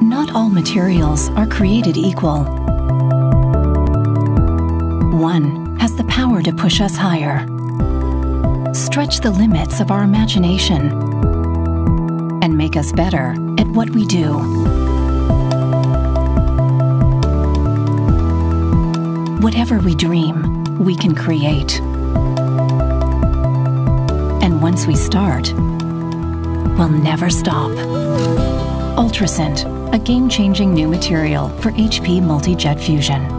Not all materials are created equal. One has the power to push us higher, stretch the limits of our imagination, and make us better at what we do. Whatever we dream, we can create. And once we start, we'll never stop. Ultrasint, a game-changing new material for HP multi-jet fusion.